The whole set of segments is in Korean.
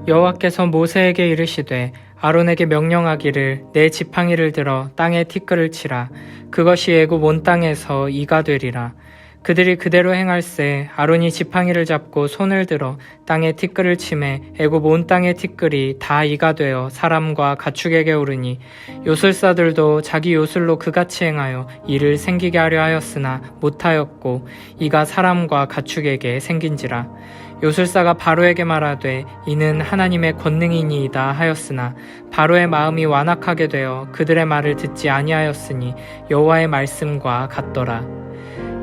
여호와께서 모세에게 이르시되 아론에게 명령하기를 내 지팡이를 들어 땅에 티끌을 치라. 그것이 애굽 온 땅에서 이가 되리라. 그들이 그대로 행할세. 아론이 지팡이를 잡고 손을 들어 땅에 티끌을 치매 애굽 온 땅의 티끌이 다 이가 되어 사람과 가축에게 오르니 요술사들도 자기 요술로 그같이 행하여 이를 생기게 하려 하였으나 못하였고 이가 사람과 가축에게 생긴지라. 요술사가 바로에게 말하되 이는 하나님의 권능이니이다 하였으나 바로의 마음이 완악하게 되어 그들의 말을 듣지 아니하였으니 여호와의 말씀과 같더라.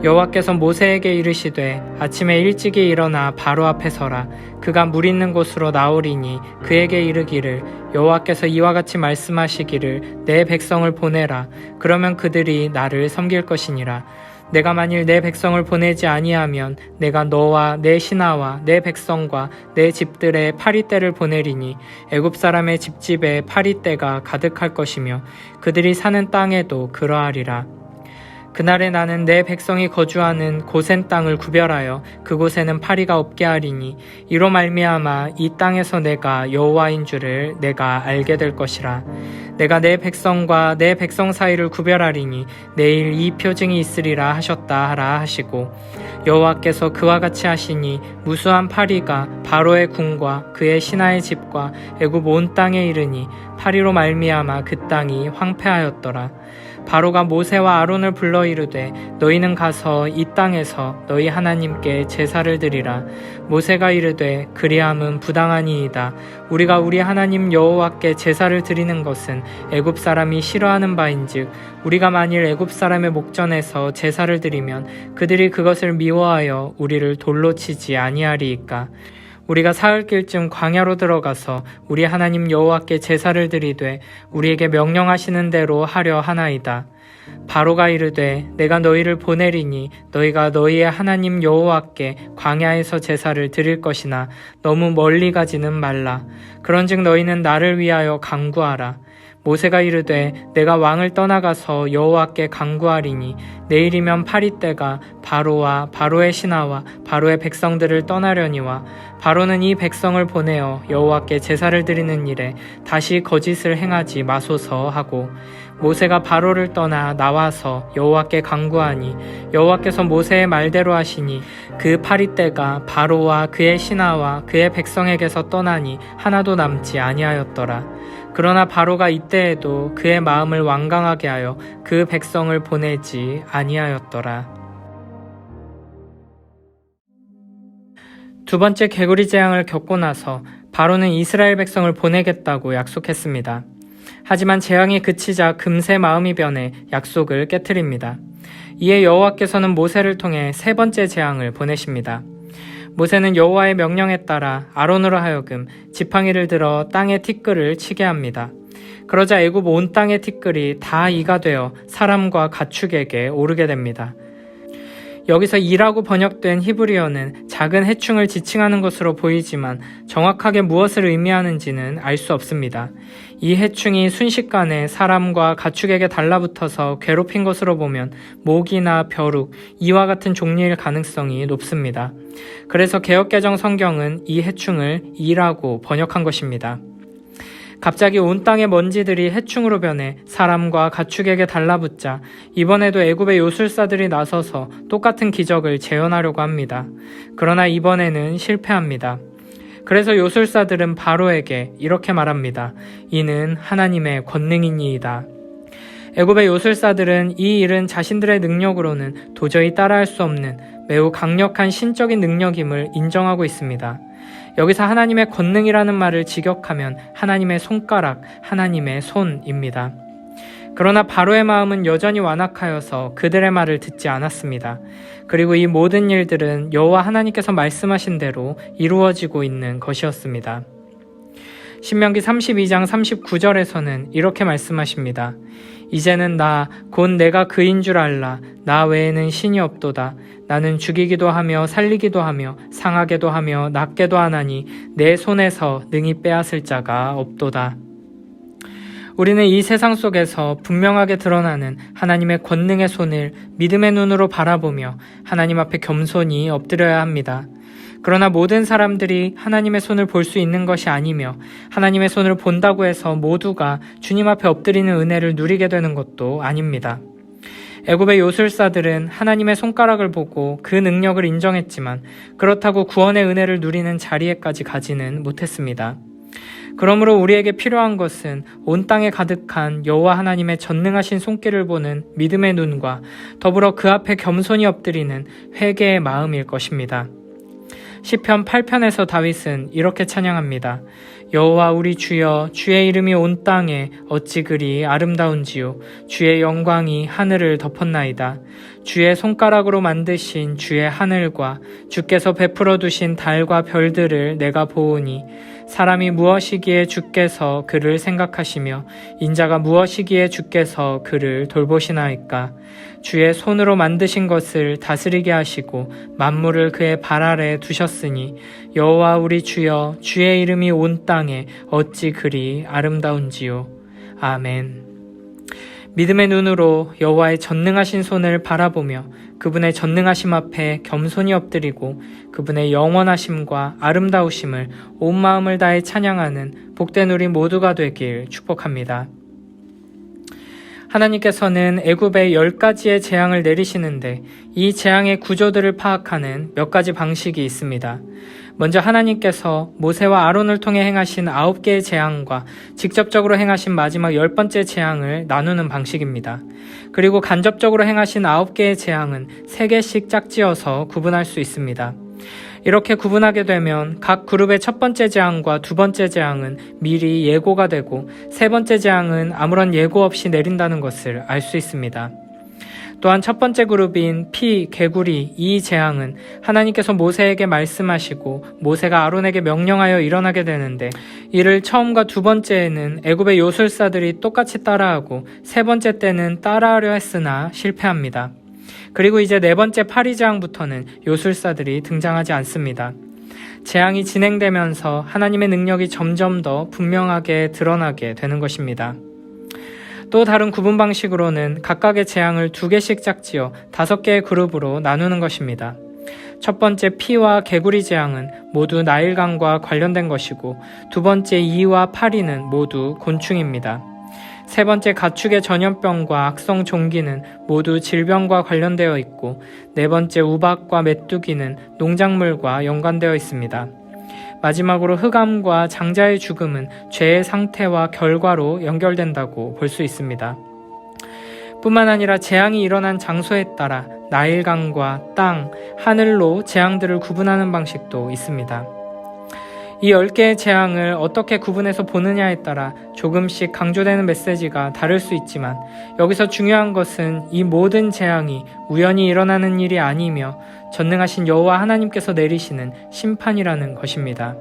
여호와께서 모세에게 이르시되 아침에 일찍이 일어나 바로 앞에 서라. 그가 물 있는 곳으로 나오리니 그에게 이르기를 여호와께서 이와 같이 말씀하시기를 내 백성을 보내라. 그러면 그들이 나를 섬길 것이니라. 내가 만일 내 백성을 보내지 아니하면 내가 너와 내 신하와 내 백성과 내 집들에 파리떼를 보내리니 애굽 사람의 집집에 파리떼가 가득할 것이며 그들이 사는 땅에도 그러하리라. 그날에 나는 내 백성이 거주하는 고센 땅을 구별하여 그곳에는 파리가 없게 하리니 이로 말미암아 이 땅에서 내가 여호와인 줄을 내가 알게 될 것이라. 내가 내 백성과 내 백성 사이를 구별하리니 내일 이 표징이 있으리라 하셨다 하라 하시고 여호와께서 그와 같이 하시니 무수한 파리가 바로의 궁과 그의 신하의 집과 애굽 온 땅에 이르니 파리로 말미암아 그 땅이 황폐하였더라. 바로가 모세와 아론을 불러 이르되 너희는 가서 이 땅에서 너희 하나님께 제사를 드리라. 모세가 이르되 그리함은 부당하니이다. 우리가 우리 하나님 여호와께 제사를 드리는 것은 애굽 사람이 싫어하는 바인즉 우리가 만일 애굽 사람의 목전에서 제사를 드리면 그들이 그것을 미워하여 우리를 돌로 치지 아니하리이까. 우리가 사흘길쯤 광야로 들어가서 우리 하나님 여호와께 제사를 드리되 우리에게 명령하시는 대로 하려 하나이다. 바로가 이르되 내가 너희를 보내리니 너희가 너희의 하나님 여호와께 광야에서 제사를 드릴 것이나 너무 멀리 가지는 말라. 그런즉 너희는 나를 위하여 간구하라. 모세가 이르되 내가 왕을 떠나가서 여호와께 간구하리니 내일이면 파리떼가 바로와 바로의 신하와 바로의 백성들을 떠나려니와 바로는 이 백성을 보내어 여호와께 제사를 드리는 일에 다시 거짓을 행하지 마소서 하고 모세가 바로를 떠나 나와서 여호와께 간구하니 여호와께서 모세의 말대로 하시니 그 파리떼가 바로와 그의 신하와 그의 백성에게서 떠나니 하나도 남지 아니하였더라. 그러나 바로가 이때에도 그의 마음을 완강하게 하여 그 백성을 보내지 아니하였더라. 두 번째 개구리 재앙을 겪고 나서 바로는 이스라엘 백성을 보내겠다고 약속했습니다. 하지만 재앙이 그치자 금세 마음이 변해 약속을 깨트립니다. 이에 여호와께서는 모세를 통해 세 번째 재앙을 보내십니다. 모세는 여호와의 명령에 따라 아론으로 하여금 지팡이를 들어 땅에 티끌을 치게 합니다. 그러자 애굽 온 땅의 티끌이 다 이가 되어 사람과 가축에게 오르게 됩니다. 여기서 이라고 번역된 히브리어는 작은 해충을 지칭하는 것으로 보이지만 정확하게 무엇을 의미하는지는 알 수 없습니다. 이 해충이 순식간에 사람과 가축에게 달라붙어서 괴롭힌 것으로 보면 모기나 벼룩, 이와 같은 종류일 가능성이 높습니다. 그래서 개역개정 성경은 이 해충을 이라고 번역한 것입니다. 갑자기 온 땅의 먼지들이 해충으로 변해 사람과 가축에게 달라붙자 이번에도 애굽의 요술사들이 나서서 똑같은 기적을 재현하려고 합니다. 그러나 이번에는 실패합니다. 그래서 요술사들은 바로에게 이렇게 말합니다. 이는 하나님의 권능이니이다. 애굽의 요술사들은 이 일은 자신들의 능력으로는 도저히 따라할 수 없는 매우 강력한 신적인 능력임을 인정하고 있습니다. 여기서 하나님의 권능이라는 말을 직역하면 하나님의 손가락, 하나님의 손입니다. 그러나 바로의 마음은 여전히 완악하여서 그들의 말을 듣지 않았습니다. 그리고 이 모든 일들은 여호와 하나님께서 말씀하신 대로 이루어지고 있는 것이었습니다. 신명기 32장 39절에서는 이렇게 말씀하십니다. 이제는 나 곧 내가 그인 줄 알라. 나 외에는 신이 없도다. 나는 죽이기도 하며 살리기도 하며 상하게도 하며 낫게도 하나니 내 손에서 능히 빼앗을 자가 없도다. 우리는 이 세상 속에서 분명하게 드러나는 하나님의 권능의 손을 믿음의 눈으로 바라보며 하나님 앞에 겸손히 엎드려야 합니다. 그러나 모든 사람들이 하나님의 손을 볼 수 있는 것이 아니며 하나님의 손을 본다고 해서 모두가 주님 앞에 엎드리는 은혜를 누리게 되는 것도 아닙니다. 애굽의 요술사들은 하나님의 손가락을 보고 그 능력을 인정했지만 그렇다고 구원의 은혜를 누리는 자리에까지 가지는 못했습니다. 그러므로 우리에게 필요한 것은 온 땅에 가득한 여호와 하나님의 전능하신 손길을 보는 믿음의 눈과 더불어 그 앞에 겸손히 엎드리는 회개의 마음일 것입니다. 시편 8편에서 다윗은 이렇게 찬양합니다. 여호와 우리 주여, 주의 이름이 온 땅에 어찌 그리 아름다운지요. 주의 영광이 하늘을 덮었나이다. 주의 손가락으로 만드신 주의 하늘과 주께서 베풀어 두신 달과 별들을 내가 보오니 사람이 무엇이기에 주께서 그를 생각하시며 인자가 무엇이기에 주께서 그를 돌보시나이까. 주의 손으로 만드신 것을 다스리게 하시고 만물을 그의 발 아래 두셨으니 여호와 우리 주여, 주의 이름이 온 땅에 어찌 그리 아름다운지요. 아멘. 믿음의 눈으로 여호와의 전능하신 손을 바라보며 그분의 전능하심 앞에 겸손히 엎드리고 그분의 영원하심과 아름다우심을 온 마음을 다해 찬양하는 복된 우리 모두가 되길 축복합니다. 하나님께서는 애굽에 10가지의 재앙을 내리시는데 이 재앙의 구조들을 파악하는 몇 가지 방식이 있습니다. 먼저 하나님께서 모세와 아론을 통해 행하신 9개의 재앙과 직접적으로 행하신 마지막 10번째 재앙을 나누는 방식입니다. 그리고 간접적으로 행하신 9개의 재앙은 3개씩 짝지어서 구분할 수 있습니다. 이렇게 구분하게 되면 각 그룹의 첫 번째 재앙과 두 번째 재앙은 미리 예고가 되고 세 번째 재앙은 아무런 예고 없이 내린다는 것을 알 수 있습니다. 또한 첫 번째 그룹인 피, 개구리, 이 재앙은 하나님께서 모세에게 말씀하시고 모세가 아론에게 명령하여 일어나게 되는데 이를 처음과 두 번째에는 애굽의 요술사들이 똑같이 따라하고 세 번째 때는 따라하려 했으나 실패합니다. 그리고 이제 네 번째 파리 재앙부터는 요술사들이 등장하지 않습니다. 재앙이 진행되면서 하나님의 능력이 점점 더 분명하게 드러나게 되는 것입니다. 또 다른 구분 방식으로는 각각의 재앙을 2개씩 짝지어 5개의 그룹으로 나누는 것입니다. 첫 번째 피와 개구리 재앙은 모두 나일강과 관련된 것이고 두 번째 이와 파리는 모두 곤충입니다. 세 번째 가축의 전염병과 악성 종기는 모두 질병과 관련되어 있고 네 번째 우박과 메뚜기는 농작물과 연관되어 있습니다. 마지막으로 흑암과 장자의 죽음은 죄의 상태와 결과로 연결된다고 볼 수 있습니다. 뿐만 아니라 재앙이 일어난 장소에 따라 나일강과 땅, 하늘로 재앙들을 구분하는 방식도 있습니다. 이 10개의 재앙을 어떻게 구분해서 보느냐에 따라 조금씩 강조되는 메시지가 다를 수 있지만 여기서 중요한 것은 이 모든 재앙이 우연히 일어나는 일이 아니며 전능하신 여호와 하나님께서 내리시는 심판이라는 것입니다.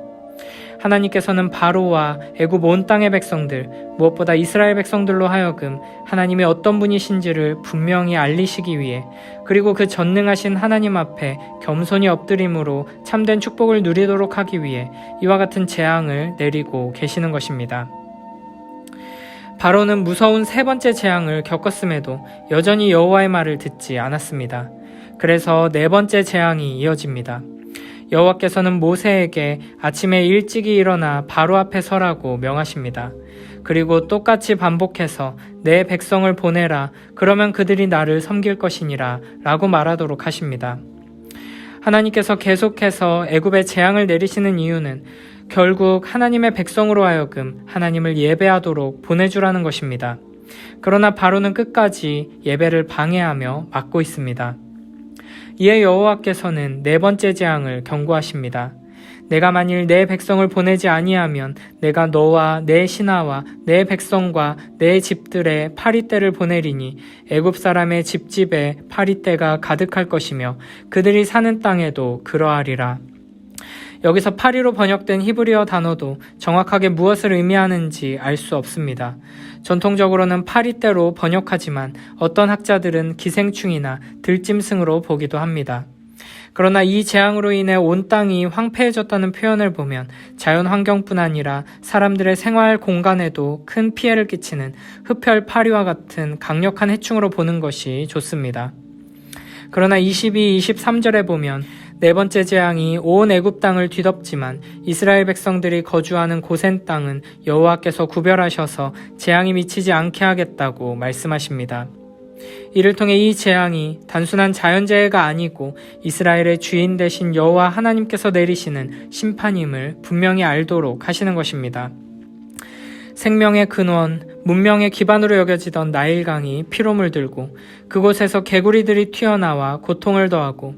하나님께서는 바로와 애굽 온 땅의 백성들, 무엇보다 이스라엘 백성들로 하여금 하나님이 어떤 분이신지를 분명히 알리시기 위해 그리고 그 전능하신 하나님 앞에 겸손히 엎드림으로 참된 축복을 누리도록 하기 위해 이와 같은 재앙을 내리고 계시는 것입니다. 바로는 무서운 세 번째 재앙을 겪었음에도 여전히 여호와의 말을 듣지 않았습니다. 그래서 네 번째 재앙이 이어집니다. 여호와께서는 모세에게 아침에 일찍이 일어나 바로 앞에 서라고 명하십니다. 그리고 똑같이 반복해서 내 백성을 보내라. 그러면 그들이 나를 섬길 것이니라 라고 말하도록 하십니다. 하나님께서 계속해서 애굽에 재앙을 내리시는 이유는 결국 하나님의 백성으로 하여금 하나님을 예배하도록 보내주라는 것입니다. 그러나 바로는 끝까지 예배를 방해하며 막고 있습니다. 이에 여호와께서는 네 번째 재앙을 경고하십니다. 내가 만일 내 백성을 보내지 아니하면 내가 너와 내 신하와 내 백성과 내 집들에 파리떼를 보내리니 애굽 사람의 집집에 파리떼가 가득할 것이며 그들이 사는 땅에도 그러하리라. 여기서 파리로 번역된 히브리어 단어도 정확하게 무엇을 의미하는지 알 수 없습니다. 전통적으로는 파리떼로 번역하지만 어떤 학자들은 기생충이나 들짐승으로 보기도 합니다. 그러나 이 재앙으로 인해 온 땅이 황폐해졌다는 표현을 보면 자연 환경뿐 아니라 사람들의 생활 공간에도 큰 피해를 끼치는 흡혈 파리와 같은 강력한 해충으로 보는 것이 좋습니다. 그러나 22, 23절에 보면 네 번째 재앙이 온 애굽 땅을 뒤덮지만 이스라엘 백성들이 거주하는 고센 땅은 여호와께서 구별하셔서 재앙이 미치지 않게 하겠다고 말씀하십니다. 이를 통해 이 재앙이 단순한 자연재해가 아니고 이스라엘의 주인 되신 여호와 하나님께서 내리시는 심판임을 분명히 알도록 하시는 것입니다. 생명의 근원, 문명의 기반으로 여겨지던 나일강이 피로 물들고 그곳에서 개구리들이 튀어나와 고통을 더하고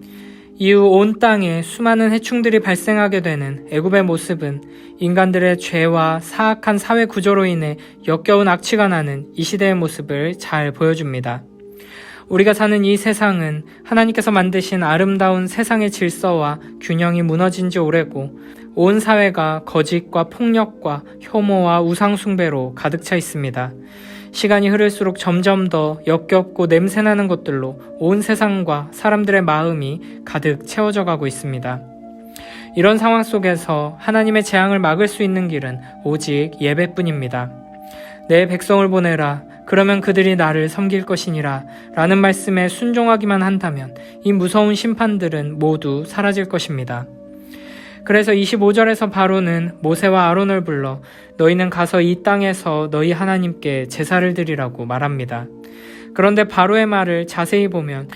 이후 온 땅에 수많은 해충들이 발생하게 되는 애굽의 모습은 인간들의 죄와 사악한 사회 구조로 인해 역겨운 악취가 나는 이 시대의 모습을 잘 보여줍니다. 우리가 사는 이 세상은 하나님께서 만드신 아름다운 세상의 질서와 균형이 무너진 지 오래고 온 사회가 거짓과 폭력과 혐오와 우상숭배로 가득 차 있습니다. 시간이 흐를수록 점점 더 역겹고 냄새나는 것들로 온 세상과 사람들의 마음이 가득 채워져 가고 있습니다. 이런 상황 속에서 하나님의 재앙을 막을 수 있는 길은 오직 예배뿐입니다. 내 백성을 보내라. 그러면 그들이 나를 섬길 것이니라 라는 말씀에 순종하기만 한다면 이 무서운 심판들은 모두 사라질 것입니다. 그래서 25절에서 바로는 모세와 아론을 불러 너희는 가서 이 땅에서 너희 하나님께 제사를 드리라고 말합니다. 그런데 바로의 말을 자세히 보면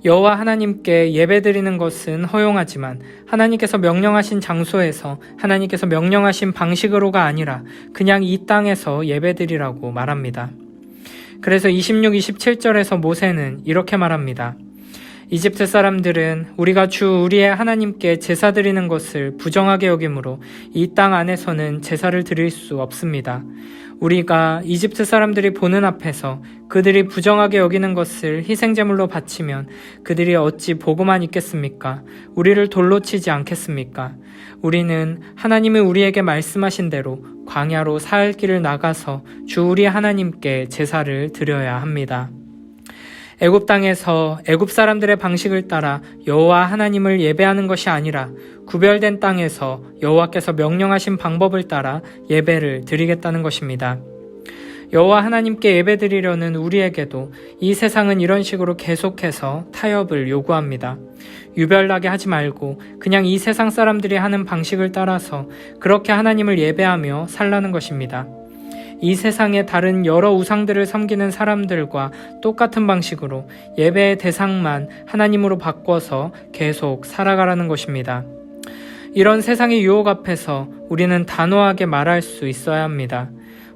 여호와 하나님께 예배드리는 것은 허용하지만 하나님께서 명령하신 장소에서 하나님께서 명령하신 방식으로가 아니라 그냥 이 땅에서 예배드리라고 말합니다. 그래서 26, 27절에서 모세는 이렇게 말합니다. 이집트 사람들은 우리가 주 우리의 하나님께 제사 드리는 것을 부정하게 여기므로 이 땅 안에서는 제사를 드릴 수 없습니다. 우리가 이집트 사람들이 보는 앞에서 그들이 부정하게 여기는 것을 희생제물로 바치면 그들이 어찌 보고만 있겠습니까? 우리를 돌로 치지 않겠습니까? 우리는 하나님이 우리에게 말씀하신 대로 광야로 사흘 길을 나가서 주 우리 하나님께 제사를 드려야 합니다. 애굽 땅에서 애굽 사람들의 방식을 따라 여호와 하나님을 예배하는 것이 아니라 구별된 땅에서 여호와께서 명령하신 방법을 따라 예배를 드리겠다는 것입니다. 여호와 하나님께 예배드리려는 우리에게도 이 세상은 이런 식으로 계속해서 타협을 요구합니다. 유별나게 하지 말고 그냥 이 세상 사람들이 하는 방식을 따라서 그렇게 하나님을 예배하며 살라는 것입니다. 이 세상의 다른 여러 우상들을 섬기는 사람들과 똑같은 방식으로 예배의 대상만 하나님으로 바꿔서 계속 살아가라는 것입니다. 이런 세상의 유혹 앞에서 우리는 단호하게 말할 수 있어야 합니다.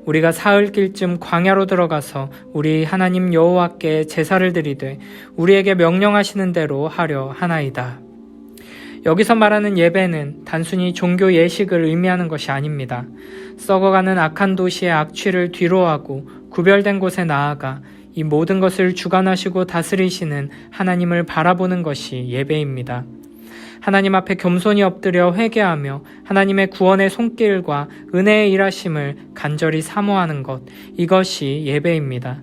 우리가 사흘길쯤 광야로 들어가서 우리 하나님 여호와께 제사를 드리되 우리에게 명령하시는 대로 하려 하나이다. 여기서 말하는 예배는 단순히 종교 예식을 의미하는 것이 아닙니다. 썩어가는 악한 도시의 악취를 뒤로하고 구별된 곳에 나아가 이 모든 것을 주관하시고 다스리시는 하나님을 바라보는 것이 예배입니다. 하나님 앞에 겸손히 엎드려 회개하며 하나님의 구원의 손길과 은혜의 일하심을 간절히 사모하는 것, 이것이 예배입니다.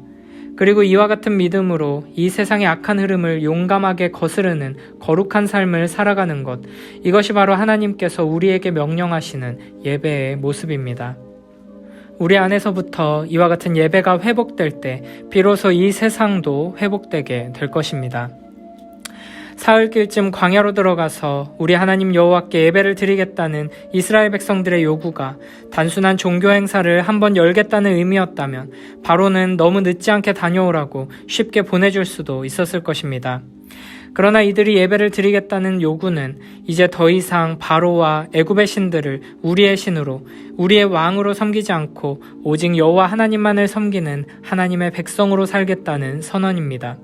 그리고 이와 같은 믿음으로 이 세상의 악한 흐름을 용감하게 거스르는 거룩한 삶을 살아가는 것, 이것이 바로 하나님께서 우리에게 명령하시는 예배의 모습입니다. 우리 안에서부터 이와 같은 예배가 회복될 때 비로소 이 세상도 회복되게 될 것입니다. 사흘길쯤 광야로 들어가서 우리 하나님 여호와께 예배를 드리겠다는 이스라엘 백성들의 요구가 단순한 종교 행사를 한번 열겠다는 의미였다면 바로는 너무 늦지 않게 다녀오라고 쉽게 보내줄 수도 있었을 것입니다. 그러나 이들이 예배를 드리겠다는 요구는 이제 더 이상 바로와 애굽의 신들을 우리의 신으로, 우리의 왕으로 섬기지 않고 오직 여호와 하나님만을 섬기는 하나님의 백성으로 살겠다는 선언입니다.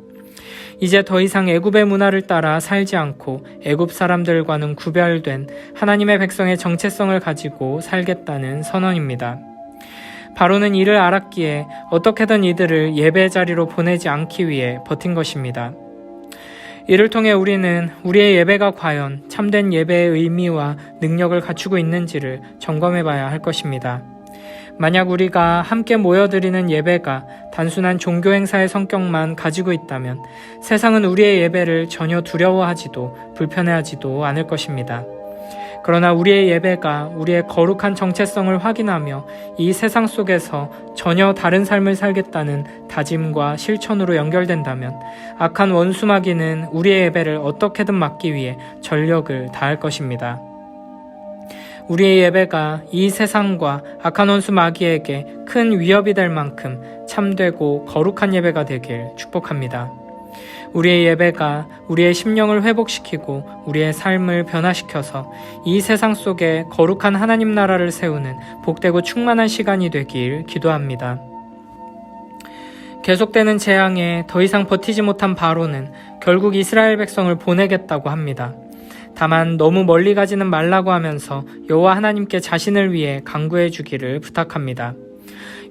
이제 더 이상 애굽의 문화를 따라 살지 않고 애굽 사람들과는 구별된 하나님의 백성의 정체성을 가지고 살겠다는 선언입니다. 바로는 이를 알았기에 어떻게든 이들을 예배 자리로 보내지 않기 위해 버틴 것입니다. 이를 통해 우리는 우리의 예배가 과연 참된 예배의 의미와 능력을 갖추고 있는지를 점검해 봐야 할 것입니다. 만약 우리가 함께 모여드리는 예배가 단순한 종교 행사의 성격만 가지고 있다면 세상은 우리의 예배를 전혀 두려워하지도 불편해하지도 않을 것입니다. 그러나 우리의 예배가 우리의 거룩한 정체성을 확인하며 이 세상 속에서 전혀 다른 삶을 살겠다는 다짐과 실천으로 연결된다면 악한 원수 마귀는 우리의 예배를 어떻게든 막기 위해 전력을 다할 것입니다. 우리의 예배가 이 세상과 악한 원수 마귀에게 큰 위협이 될 만큼 참되고 거룩한 예배가 되길 축복합니다. 우리의 예배가 우리의 심령을 회복시키고 우리의 삶을 변화시켜서 이 세상 속에 거룩한 하나님 나라를 세우는 복되고 충만한 시간이 되길 기도합니다. 계속되는 재앙에 더 이상 버티지 못한 바로는 결국 이스라엘 백성을 보내겠다고 합니다. 다만 너무 멀리 가지는 말라고 하면서 여호와 하나님께 자신을 위해 간구해 주기를 부탁합니다.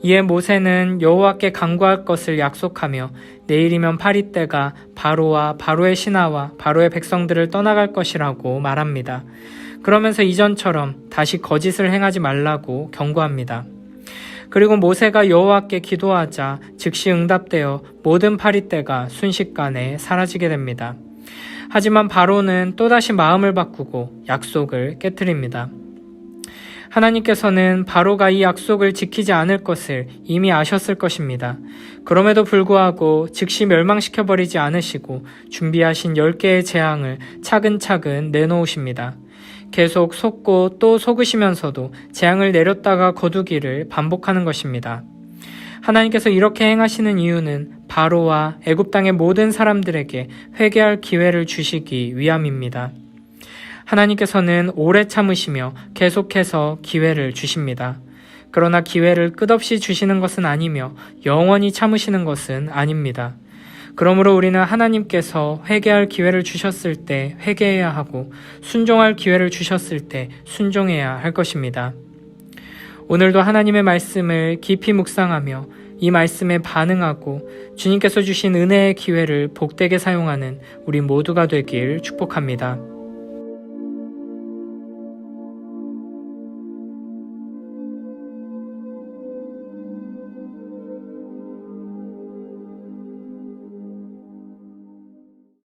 이에 모세는 여호와께 간구할 것을 약속하며 내일이면 파리 때가 바로와 바로의 신하와 바로의 백성들을 떠나갈 것이라고 말합니다. 그러면서 이전처럼 다시 거짓을 행하지 말라고 경고합니다. 그리고 모세가 여호와께 기도하자 즉시 응답되어 모든 파리 때가 순식간에 사라지게 됩니다. 하지만 바로는 또다시 마음을 바꾸고 약속을 깨트립니다. 하나님께서는 바로가 이 약속을 지키지 않을 것을 이미 아셨을 것입니다. 그럼에도 불구하고 즉시 멸망시켜버리지 않으시고 준비하신 10개의 재앙을 차근차근 내놓으십니다. 계속 속고 또 속으시면서도 재앙을 내렸다가 거두기를 반복하는 것입니다. 하나님께서 이렇게 행하시는 이유는 바로와 애굽 땅의 모든 사람들에게 회개할 기회를 주시기 위함입니다. 하나님께서는 오래 참으시며 계속해서 기회를 주십니다. 그러나 기회를 끝없이 주시는 것은 아니며 영원히 참으시는 것은 아닙니다. 그러므로 우리는 하나님께서 회개할 기회를 주셨을 때 회개해야 하고 순종할 기회를 주셨을 때 순종해야 할 것입니다. 오늘도 하나님의 말씀을 깊이 묵상하며 이 말씀에 반응하고 주님께서 주신 은혜의 기회를 복되게 사용하는 우리 모두가 되길 축복합니다.